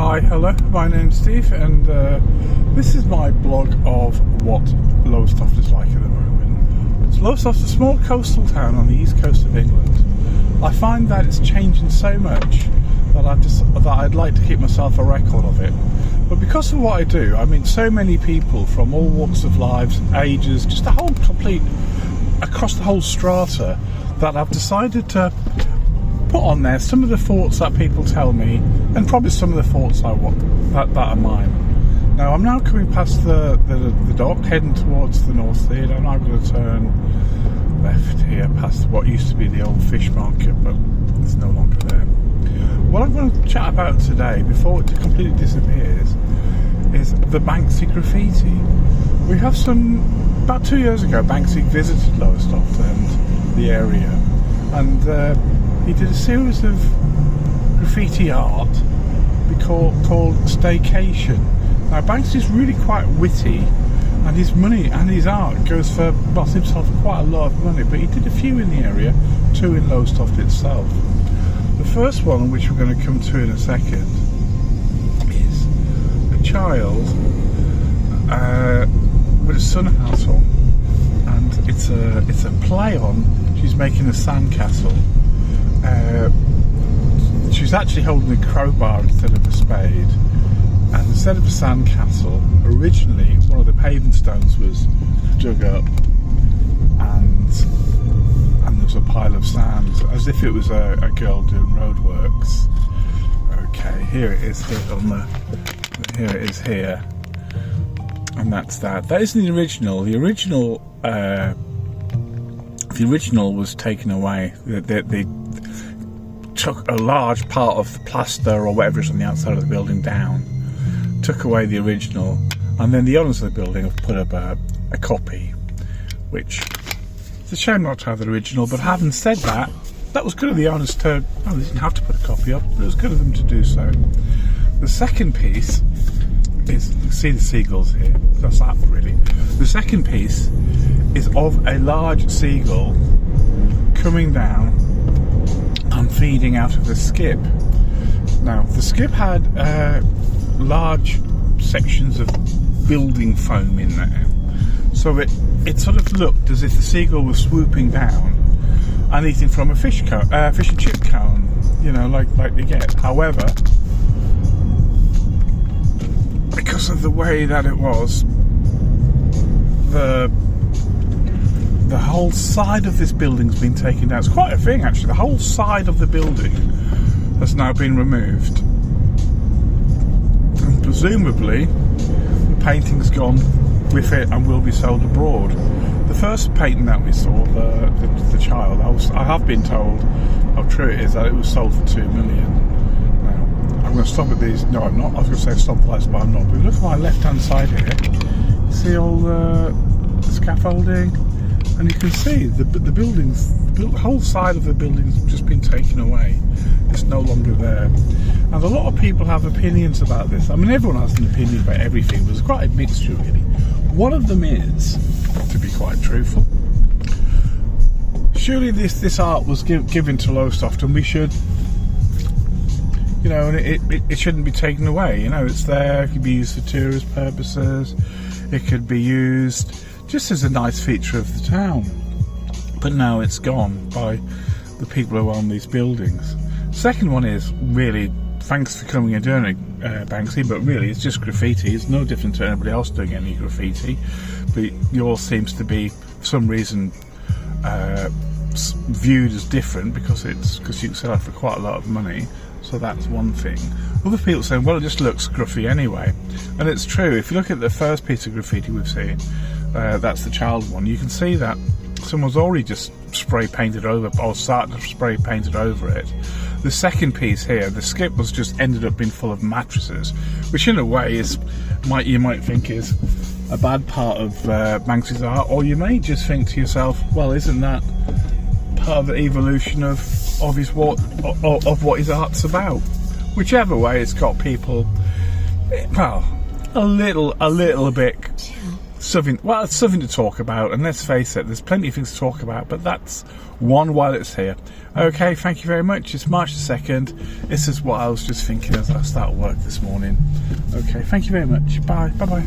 Hi, hello, my name's Steve, and this is my blog of what Lowestoft is like at the moment. So Lowestoft's a small coastal town on the east coast of England. I find that it's changing so much that I'd like to keep myself a record of it. But because of what I do, I meet so many people from all walks of lives, ages, just the whole across the whole strata, that I've decided to put on there some of the thoughts that people tell me, and probably some of the thoughts that are mine. Now I'm now coming past the dock, heading towards the North Sea, and I'm now going to turn left here past what used to be the old fish market, but it's no longer there. What I'm going to chat about today, before it completely disappears, is the Banksy graffiti. We have about 2 years ago, Banksy visited Lowestoft and the area, and he did a series of graffiti art called Staycation. Now Banksy's really quite witty, and his money and his art goes for himself quite a lot of money, but he did a few in the area, 2 in Lowestoft itself. The first one, which we're going to come to in a second, is a child with a sun hat on, and it's a play on. She's making a sandcastle. She's actually holding a crowbar instead of a spade, and instead of a sandcastle, originally one of the paving stones was dug up, and there was a pile of sand, as if it was a girl doing roadworks. Okay, here it is here it is here, and that's that. That isn't the original. The original was taken away. They took a large part of the plaster or whatever is on the outside of the building down, took away the original, and then the owners of the building have put up a copy, which it's a shame not to have the original, but having said that, that was good of the owners to, well, they didn't have to put a copy up, but it was good of them to do so. The second piece is, you can see the seagulls here, that's that really. The second piece is of a large seagull coming down and feeding out of the skip. Now the skip had large sections of building foam in there, so it sort of looked as if the seagull was swooping down and eating from a fish and chip cone, you know, like you get. However, because of the way that it was, the whole side of this building's been taken down. It's quite a thing, actually. The whole side of the building has now been removed, and presumably the painting's gone with it and will be sold abroad. The first painting that we saw, the child, I have been told how true it is that it was sold for 2 million. Now I'm going to stop at these. No, I'm not. I was going to say stop the lights, but I'm not. But look at my left hand side here. You see all the scaffolding, and you can see the whole side of the building's just been taken away. It's no longer there. And a lot of people have opinions about this. I mean, everyone has an opinion about everything, but there's quite a mixture really. One of them is, to be quite truthful, surely this art was given to Lowestoft, and we should, you know, and it shouldn't be taken away. You know, it's there. It could be used for tourist purposes. It could be used just as a nice feature of the town, but now it's gone by the people who own these buildings. Second one is, really, thanks for coming and doing it, Banksy, but really it's just graffiti. It's no different to anybody else doing any graffiti, but yours seems to be, for some reason, viewed as different because you can sell it for quite a lot of money. So that's one thing. Other people saying, well, it just looks scruffy anyway, and it's true. If you look at the first piece of graffiti we've seen, that's the child one, you can see that someone's already just spray painted over, or started to spray painted over it. The second piece here, the skip was just ended up being full of mattresses, which in a way is, you might think is a bad part of Banksy's art, or you may just think to yourself, well, isn't that part of the evolution of what his art's about? Whichever way, it's got people, well, a little bit something to talk about, and let's face it, there's plenty of things to talk about, but that's one while it's here. Okay, thank you very much. It's March the 2nd. This is what I was just thinking as I start work this morning. Okay, thank you very much. Bye bye.